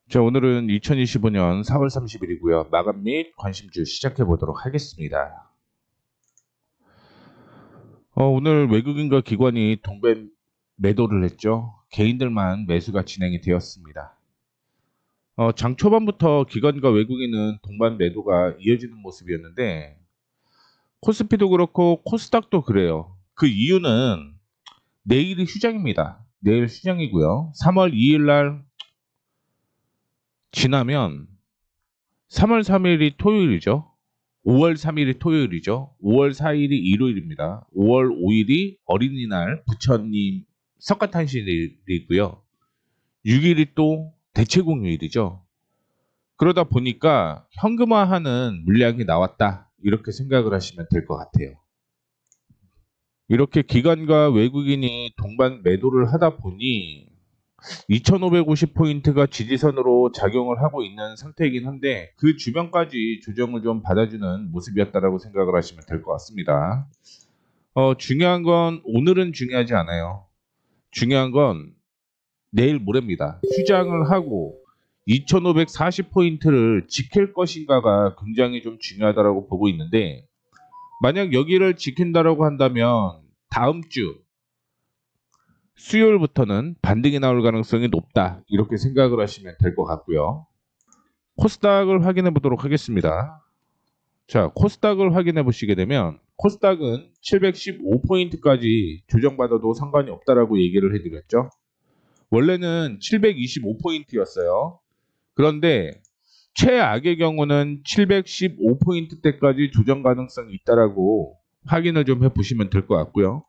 자, 오늘은 2025년 4월 30일이고요. 마감 및 관심주 시작해 보도록 하겠습니다. 오늘 외국인과 기관이 동반 매도를 했죠. 개인들만 매수가 진행이 되었습니다. 장 초반부터 기관과 외국인은 동반 매도가 이어지는 모습이었는데 코스피도 그렇고 코스닥도 그래요. 그 이유는 내일이 휴장입니다. 내일 휴장이고요. 3월 2일 날 지나면 3월 3일이 토요일이죠. 5월 3일이 토요일이죠. 5월 4일이 일요일입니다. 5월 5일이 어린이날 부처님 석가탄신일이고요. 6일이 또 대체공휴일이죠. 그러다 보니까 현금화하는 물량이 나왔다. 이렇게 생각을 하시면 될 것 같아요. 이렇게 기관과 외국인이 동반 매도를 하다 보니 2550포인트가 지지선으로 작용을 하고 있는 상태이긴 한데 그 주변까지 조정을 좀 받아주는 모습이었다라고 생각을 하시면 될 것 같습니다. 중요한 건 오늘은 중요하지 않아요. 중요한 건 내일 모레입니다. 휴장을 하고 2540포인트를 지킬 것인가가 굉장히 좀 중요하다고 보고 있는데 만약 여기를 지킨다라고 한다면 다음 주 수요일부터는 반등이 나올 가능성이 높다. 이렇게 생각을 하시면 될 것 같고요. 코스닥을 확인해 보도록 하겠습니다. 자, 코스닥을 확인해 보시게 되면 코스닥은 715포인트까지 조정받아도 상관이 없다라고 얘기를 해드렸죠. 원래는 725포인트였어요. 그런데 최악의 경우는 715포인트대까지 조정 가능성이 있다라고 확인을 좀 해보시면 될 것 같고요.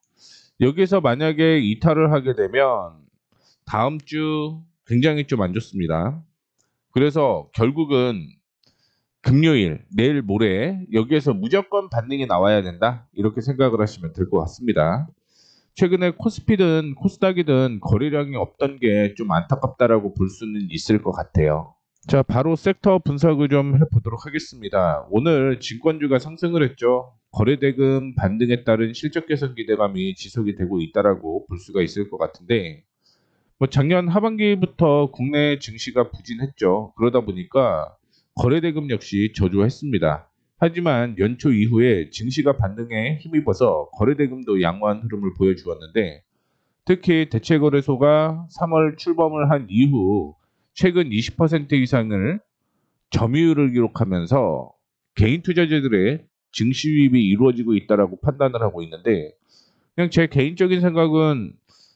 여기서 만약에 이탈을 하게 되면 다음 주 굉장히 좀 안 좋습니다. 그래서 결국은 금요일, 내일 모레 여기에서 무조건 반등이 나와야 된다. 이렇게 생각을 하시면 될 것 같습니다. 최근에 코스피든 코스닥이든 거래량이 없던 게 좀 안타깝다라고 볼 수는 있을 것 같아요. 자, 바로 섹터 분석을 좀 해보도록 하겠습니다. 오늘 증권주가 상승을 했죠. 거래대금 반등에 따른 실적 개선 기대감이 지속이 되고 있다라고 볼 수가 있을 것 같은데 작년 하반기부터 국내 증시가 부진했죠. 그러다 보니까 거래대금 역시 저조했습니다. 하지만 연초 이후에 증시가 반등에 힘입어서 거래대금도 양호한 흐름을 보여주었는데 특히 대체거래소가 3월 출범을 한 이후 최근 20% 이상을 점유율을 기록하면서 개인 투자자들의 증시 유입이 이루어지고 있다라고 판단을 하고 있는데 그냥 제 개인적인 생각은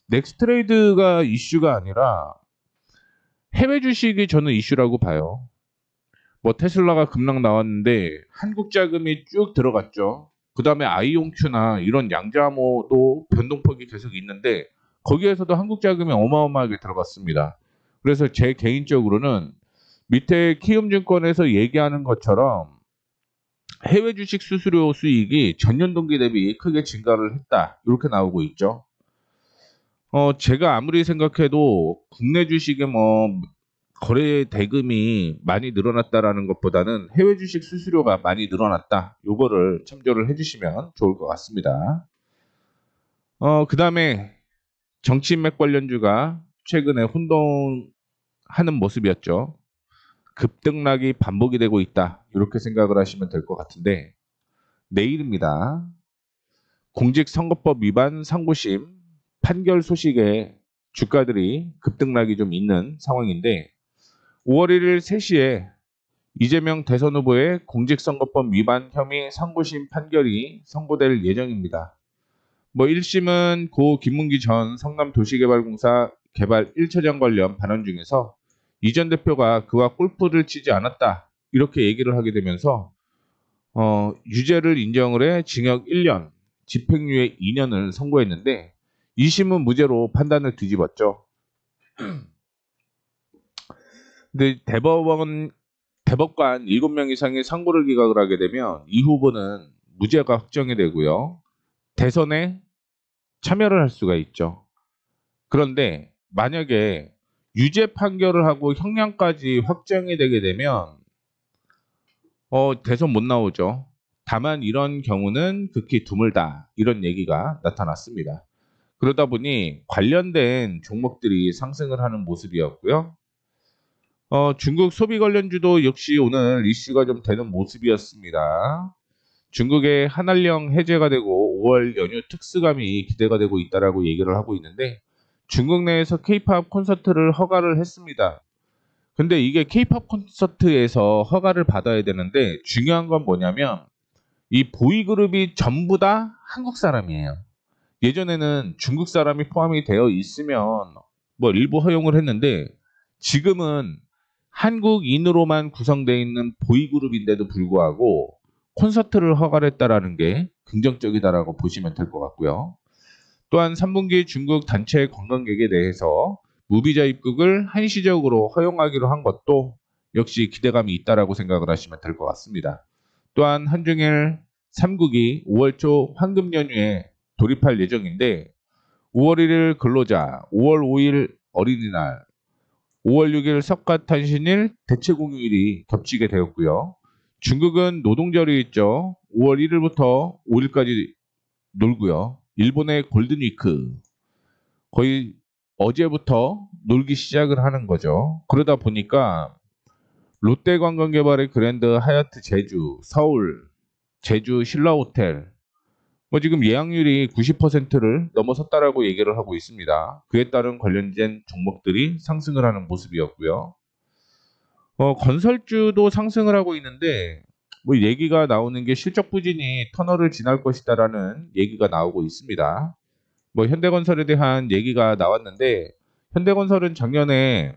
넥스트레이드가 이슈가 아니라 해외 주식이 저는 이슈라고 봐요. 테슬라가 급락 나왔는데 한국 자금이 쭉 들어갔죠. 그 다음에 아이온큐나 이런 양자모도 변동폭이 계속 있는데 거기에서도 한국 자금이 어마어마하게 들어갔습니다. 그래서 제 개인적으로는 밑에 키움증권에서 얘기하는 것처럼 해외 주식 수수료 수익이 전년 동기 대비 크게 증가를 했다. 이렇게 나오고 있죠. 제가 아무리 생각해도 국내 주식의 거래 대금이 많이 늘어났다라는 것보다는 해외 주식 수수료가 많이 늘어났다. 요거를 참조를 해주시면 좋을 것 같습니다. 그 다음에 정치인맥 관련주가 최근에 혼동하는 모습이었죠. 급등락이 반복이 되고 있다. 이렇게 생각을 하시면 될 것 같은데 내일입니다. 공직선거법 위반 상고심 판결 소식에 주가들이 급등락이 좀 있는 상황인데 5월 1일 3시에 이재명 대선 후보의 공직선거법 위반 혐의 상고심 판결이 선고될 예정입니다. 1심은 고 김문기 전 성남도시개발공사 개발 1차장 관련 발언 중에서 이 전 대표가 그와 골프를 치지 않았다 이렇게 얘기를 하게 되면서 유죄를 인정을 해 징역 1년, 집행유예 2년을 선고했는데 2심은 무죄로 판단을 뒤집었죠. 근데 대법관 7명 이상의 상고를 기각을 하게 되면 이 후보는 무죄가 확정이 되고요. 대선에 참여를 할 수가 있죠. 그런데 만약에 유죄 판결을 하고 형량까지 확정이 되게 되면 대선 못 나오죠. 다만 이런 경우는 극히 드물다. 이런 얘기가 나타났습니다. 그러다 보니 관련된 종목들이 상승을 하는 모습이었고요. 중국 소비 관련주도 역시 오늘 이슈가 좀 되는 모습이었습니다. 중국의 한한령 해제가 되고 5월 연휴 특수감이 기대가 되고 있다라고 얘기를 하고 있는데 중국 내에서 K-팝 콘서트를 허가를 했습니다. 근데 이게 K-팝 콘서트에서 허가를 받아야 되는데 중요한 건 뭐냐면 이 보이그룹이 전부 다 한국 사람이에요. 예전에는 중국 사람이 포함이 되어 있으면 뭐 일부 허용을 했는데 지금은 한국인으로만 구성되어 있는 보이그룹인데도 불구하고 콘서트를 허가를 했다라는 게 긍정적이다라고 보시면 될 것 같고요. 또한 3분기 중국 단체 관광객에 대해서 무비자 입국을 한시적으로 허용하기로 한 것도 역시 기대감이 있다라고 생각을 하시면 될 것 같습니다. 또한 한중일 3국이 5월 초 황금 연휴에 돌입할 예정인데 5월 1일 근로자, 5월 5일 어린이날, 5월 6일 석가탄신일 대체공휴일이 겹치게 되었고요. 중국은 노동절이 있죠. 5월 1일부터 5일까지 놀고요. 일본의 골든위크 거의 어제부터 놀기 시작을 하는 거죠. 그러다 보니까 롯데관광개발의 그랜드 하얏트 제주, 서울, 제주 신라호텔 지금 예약률이 90%를 넘어섰다라고 얘기를 하고 있습니다. 그에 따른 관련된 종목들이 상승을 하는 모습이었고요. 건설주도 상승을 하고 있는데 얘기가 나오는 게 실적 부진이 터널을 지날 것이다라는 얘기가 나오고 있습니다. 현대건설에 대한 얘기가 나왔는데 현대건설은 작년에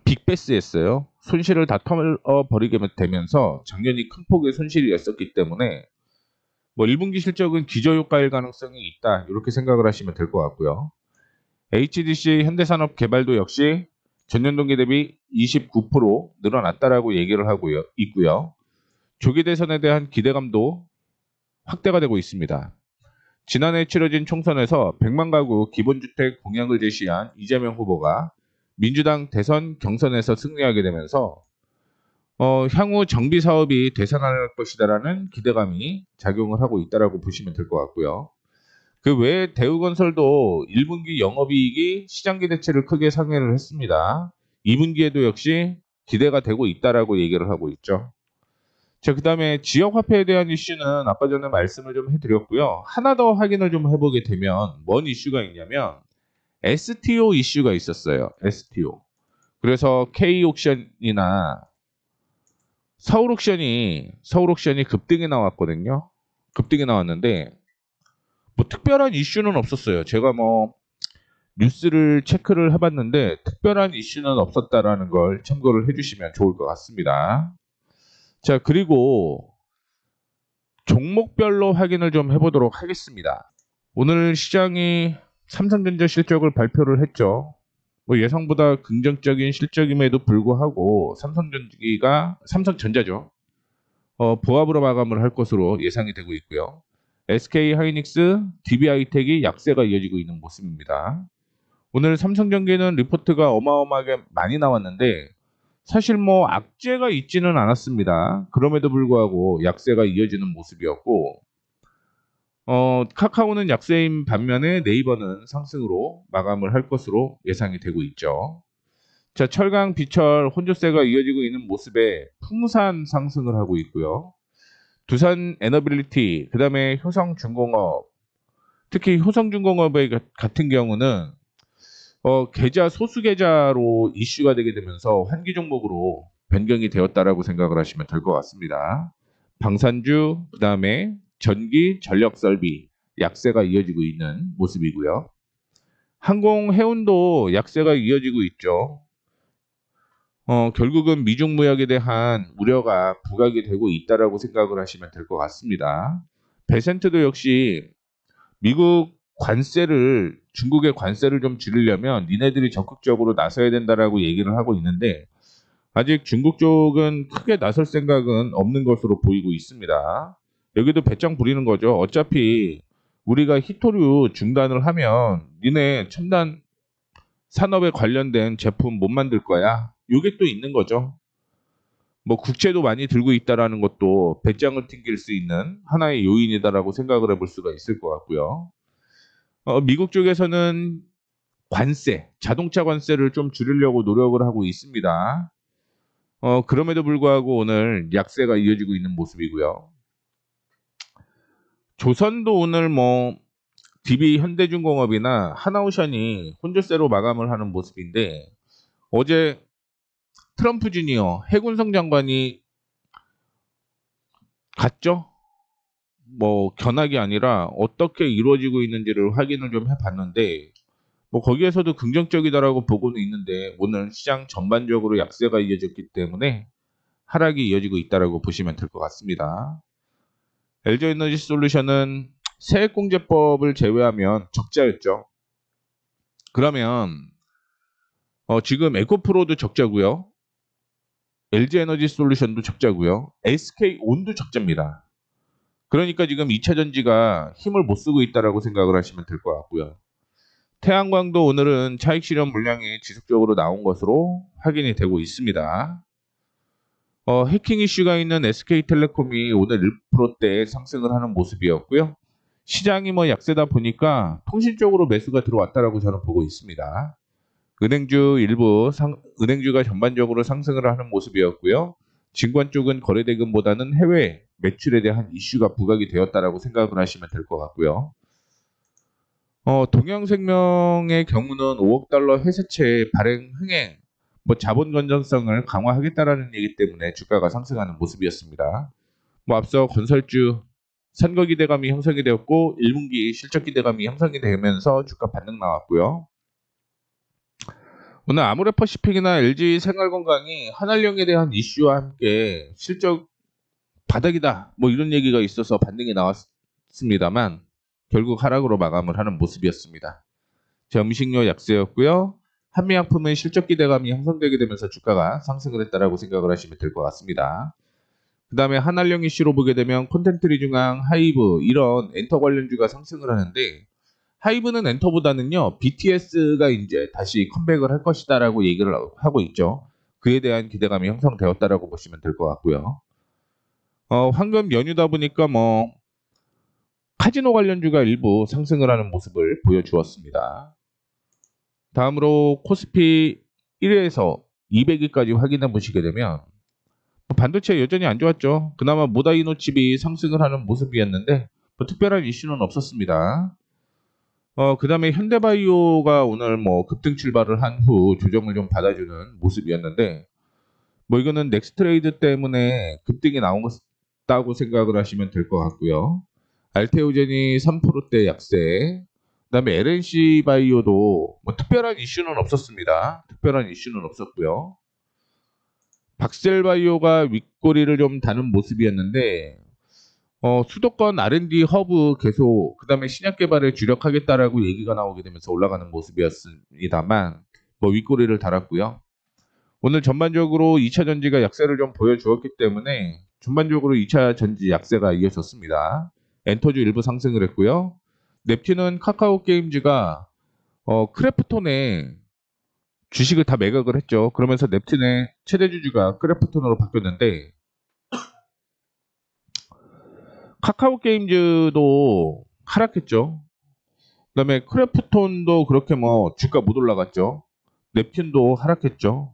빅베스했어요. 손실을 다 털어버리게 되면서 작년이 큰 폭의 손실이었었기 때문에 1분기 실적은 기저효과일 가능성이 있다. 이렇게 생각을 하시면 될 것 같고요. HDC 현대산업개발도 역시 전년 동기 대비 29% 늘어났다라고 얘기를 하고 있고요. 조기 대선에 대한 기대감도 확대가 되고 있습니다. 지난해 치러진 총선에서 100만 가구 기본주택 공약을 제시한 이재명 후보가 민주당 대선 경선에서 승리하게 되면서 향후 정비 사업이 되살아날 것이다라는 기대감이 작용을 하고 있다라고 보시면 될 것 같고요. 그 외에 대우건설도 1분기 영업이익이 시장 기대치를 크게 상회를 했습니다. 2분기에도 역시 기대가 되고 있다라고 얘기를 하고 있죠. 자, 그 다음에 지역화폐에 대한 이슈는 아까 전에 말씀을 좀 해드렸고요. 하나 더 확인을 좀 해보게 되면 뭔 이슈가 있냐면 STO 이슈가 있었어요. STO. 그래서 K옥션이나 서울옥션이 급등이 나왔거든요. 급등이 나왔는데 특별한 이슈는 없었어요. 제가 뉴스를 체크를 해봤는데 특별한 이슈는 없었다라는 걸 참고를 해주시면 좋을 것 같습니다. 자, 그리고 종목별로 확인을 좀 해보도록 하겠습니다. 오늘 시장이 삼성전자 실적을 발표를 했죠. 예상보다 긍정적인 실적임에도 불구하고 삼성전자죠. 보합으로 마감을 할 것으로 예상이 되고 있고요. SK하이닉스, DB하이텍이 약세가 이어지고 있는 모습입니다. 오늘 삼성전기는 리포트가 어마어마하게 많이 나왔는데 사실 악재가 있지는 않았습니다. 그럼에도 불구하고 약세가 이어지는 모습이었고 카카오는 약세인 반면에 네이버는 상승으로 마감을 할 것으로 예상이 되고 있죠. 자, 철강, 비철, 혼조세가 이어지고 있는 모습에 풍산 상승을 하고 있고요. 두산 에너빌리티, 그 다음에 효성중공업, 특히 효성중공업의 같은 경우는 계좌 소수 계좌로 이슈가 되게 되면서 환기 종목으로 변경이 되었다라고 생각을 하시면 될 것 같습니다. 방산주, 그 다음에 전기, 전력 설비 약세가 이어지고 있는 모습이고요. 항공, 해운도 약세가 이어지고 있죠. 결국은 미중 무역에 대한 우려가 부각이 되고 있다라고 생각을 하시면 될 것 같습니다. 베센트도 역시 미국 관세를 중국의 관세를 좀 줄이려면 니네들이 적극적으로 나서야 된다라고 얘기를 하고 있는데 아직 중국 쪽은 크게 나설 생각은 없는 것으로 보이고 있습니다. 여기도 배짱 부리는 거죠. 어차피 우리가 히토류 중단을 하면 니네 첨단 산업에 관련된 제품 못 만들 거야. 이게 또 있는 거죠. 국채도 많이 들고 있다라는 것도 배짱을 튕길 수 있는 하나의 요인이다라고 생각을 해볼 수가 있을 것 같고요. 미국 쪽에서는 관세, 자동차 관세를 좀 줄이려고 노력을 하고 있습니다. 그럼에도 불구하고 오늘 약세가 이어지고 있는 모습이고요. 조선도 오늘 뭐 DB 현대중공업이나 하나오션이 혼조세로 마감을 하는 모습인데, 어제 트럼프 주니어 해군성 장관이 갔죠? 뭐 견학이 아니라 어떻게 이루어지고 있는지를 확인을 좀 해봤는데, 뭐 거기에서도 긍정적이다라고 보고는 있는데, 오늘 시장 전반적으로 약세가 이어졌기 때문에 하락이 이어지고 있다라고 보시면 될 것 같습니다. LG에너지솔루션은 세액공제법을 제외하면 적자였죠. 그러면 지금 에코프로도 적자고요. LG에너지솔루션도 적자고요. SK온도 적자입니다. 그러니까 지금 2차전지가 힘을 못 쓰고 있다라고 생각을 하시면 될 것 같고요. 태양광도 오늘은 차익 실현 물량이 지속적으로 나온 것으로 확인이 되고 있습니다. 해킹 이슈가 있는 SK텔레콤이 오늘 1%대 상승을 하는 모습이었고요. 시장이 뭐 약세다 보니까 통신 쪽으로 매수가 들어왔다라고 저는 보고 있습니다. 은행주가 전반적으로 상승을 하는 모습이었고요. 증권 쪽은 거래대금보다는 해외 매출에 대한 이슈가 부각이 되었다라고 생각을 하시면 될 것 같고요. 동양생명의 경우는 5억 달러 회사채 발행 흥행, 뭐 자본 건전성을 강화하겠다라는 얘기 때문에 주가가 상승하는 모습이었습니다. 뭐 앞서 건설주 선거 기대감이 형성이 되었고 1분기 실적 기대감이 형성이 되면서 주가 반등 나왔고요. 오늘 아모레퍼시픽이나 LG생활건강이 한알령에 대한 이슈와 함께 실적 바닥이다 뭐 이런 얘기가 있어서 반등이 나왔습니다만 결국 하락으로 마감을 하는 모습이었습니다. 음식료 약세였고요. 한미약품의 실적 기대감이 형성되게 되면서 주가가 상승을 했다라고 생각을 하시면 될 것 같습니다. 그 다음에 한알령 이슈로 보게 되면 콘텐츠리중앙, 하이브 이런 엔터 관련주가 상승을 하는데, 하이브는 엔터보다는요 BTS가 이제 다시 컴백을 할 것이다라고 얘기를 하고 있죠. 그에 대한 기대감이 형성되었다라고 보시면 될 것 같고요. 황금 연휴다 보니까 뭐 카지노 관련주가 일부 상승을 하는 모습을 보여주었습니다. 다음으로 코스피 1회에서 200일까지 확인해 보시게 되면 반도체 여전히 안 좋았죠. 그나마 모다이노 칩이 상승을 하는 모습이었는데 뭐 특별한 이슈는 없었습니다. 그 다음에 현대바이오가 오늘 뭐 급등 출발을 한 후 조정을 좀 받아주는 모습이었는데, 뭐 이거는 넥스트레이드 때문에 급등이 나온 것다고 생각을 하시면 될 것 같고요. 알테오젠이 3%대 약세, 그 다음에 LNC 바이오도 뭐 특별한 이슈는 없었습니다. 특별한 이슈는 없었고요. 박셀바이오가 윗꼬리를 좀 다는 모습이었는데, 수도권 R&D 허브 계속 그 다음에 신약 개발에 주력하겠다라고 얘기가 나오게 되면서 올라가는 모습이었습니다만 뭐 윗꼬리를 달았고요. 오늘 전반적으로 2차 전지가 약세를 좀 보여주었기 때문에 전반적으로 2차 전지 약세가 이어졌습니다. 엔터주 일부 상승을 했고요. 넵튠은 카카오 게임즈가 크래프톤에 주식을 다 매각을 했죠. 그러면서 넵튠의 최대 주주가 크래프톤으로 바뀌었는데, 카카오 게임즈도 하락했죠. 그다음에 크래프톤도 그렇게 뭐 주가 못 올라갔죠. 넵튠도 하락했죠.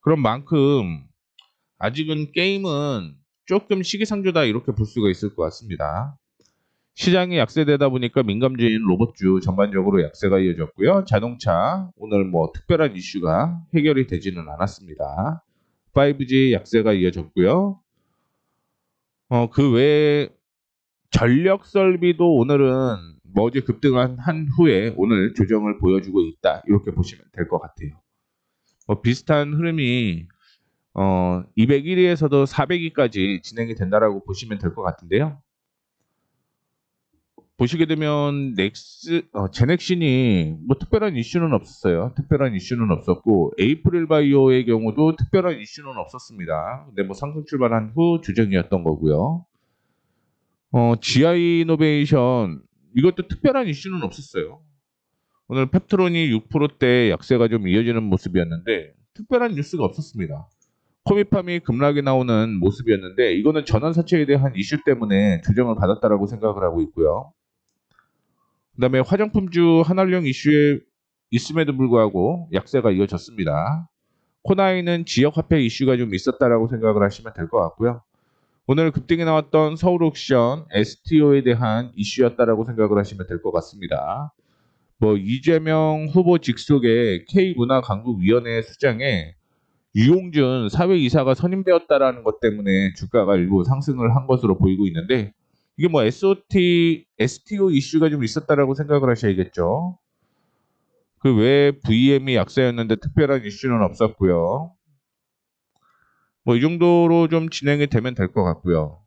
그런 만큼 아직은 게임은 조금 시기상조다 이렇게 볼 수가 있을 것 같습니다. 시장이 약세되다 보니까 민감주인 로봇주 전반적으로 약세가 이어졌고요. 자동차 오늘 뭐 특별한 이슈가 해결이 되지는 않았습니다. 5G 약세가 이어졌고요. 그 외에 전력 설비도 오늘은 뭐 어제 급등한 한 후에 오늘 조정을 보여주고 있다 이렇게 보시면 될 것 같아요. 비슷한 흐름이 201위에서도 400위까지 진행이 된다라고 보시면 될 것 같은데요. 보시게 되면 제넥신이 뭐 특별한 이슈는 없었어요. 특별한 이슈는 없었고 에이프릴 바이오의 경우도 특별한 이슈는 없었습니다. 근데 뭐 상승 출발한 후 조정이었던 거고요. GI 이노베이션 이것도 특별한 이슈는 없었어요. 오늘 펩트론이 6%대 약세가 좀 이어지는 모습이었는데 특별한 뉴스가 없었습니다. 코미팜이 급락이 나오는 모습이었는데 이거는 전환사채에 대한 이슈 때문에 조정을 받았다라고 생각을 하고 있고요. 그 다음에 화장품주 한알령 이슈에 있음에도 불구하고 약세가 이어졌습니다. 코나이는 지역화폐 이슈가 좀 있었다라고 생각을 하시면 될 것 같고요. 오늘 급등이 나왔던 서울옥션 STO에 대한 이슈였다라고 생각을 하시면 될 것 같습니다. 뭐 이재명 후보 직속의 K문화강국위원회 수장에 유용준 사회이사가 선임되었다라는 것 때문에 주가가 일부 상승을 한 것으로 보이고 있는데 이게 뭐 STO 이슈가 좀 있었다라고 생각을 하셔야겠죠. 그 외에 VM이 약세였는데 특별한 이슈는 없었고요. 뭐 이 정도로 좀 진행이 되면 될 것 같고요.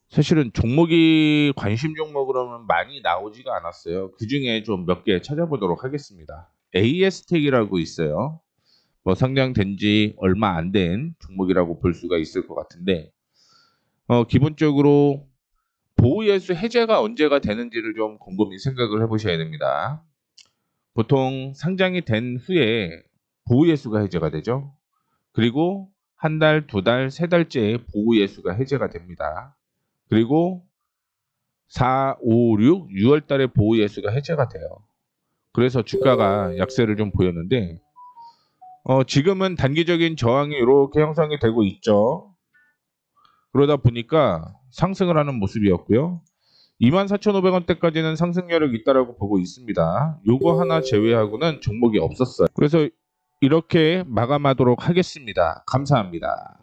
사실은 종목이 관심 종목으로는 많이 나오지가 않았어요. 그 중에 좀 몇 개 찾아보도록 하겠습니다. AS텍이라고 있어요. 뭐 상장된 지 얼마 안 된 종목이라고 볼 수가 있을 것 같은데 기본적으로 보호예수 해제가 언제가 되는지를 좀 곰곰이 생각을 해보셔야 됩니다. 보통 상장이 된 후에 보호예수가 해제가 되죠. 그리고 한 달, 두 달, 세 달째에 보호예수가 해제가 됩니다. 그리고 4, 5, 6, 6월 달에 보호예수가 해제가 돼요. 그래서 주가가 약세를 좀 보였는데 지금은 단기적인 저항이 이렇게 형성이 되고 있죠. 그러다 보니까 상승을 하는 모습이었고요. 24,500원대까지는 상승 여력이 있다라고 보고 있습니다. 요거 하나 제외하고는 종목이 없었어요. 그래서 이렇게 마감하도록 하겠습니다. 감사합니다.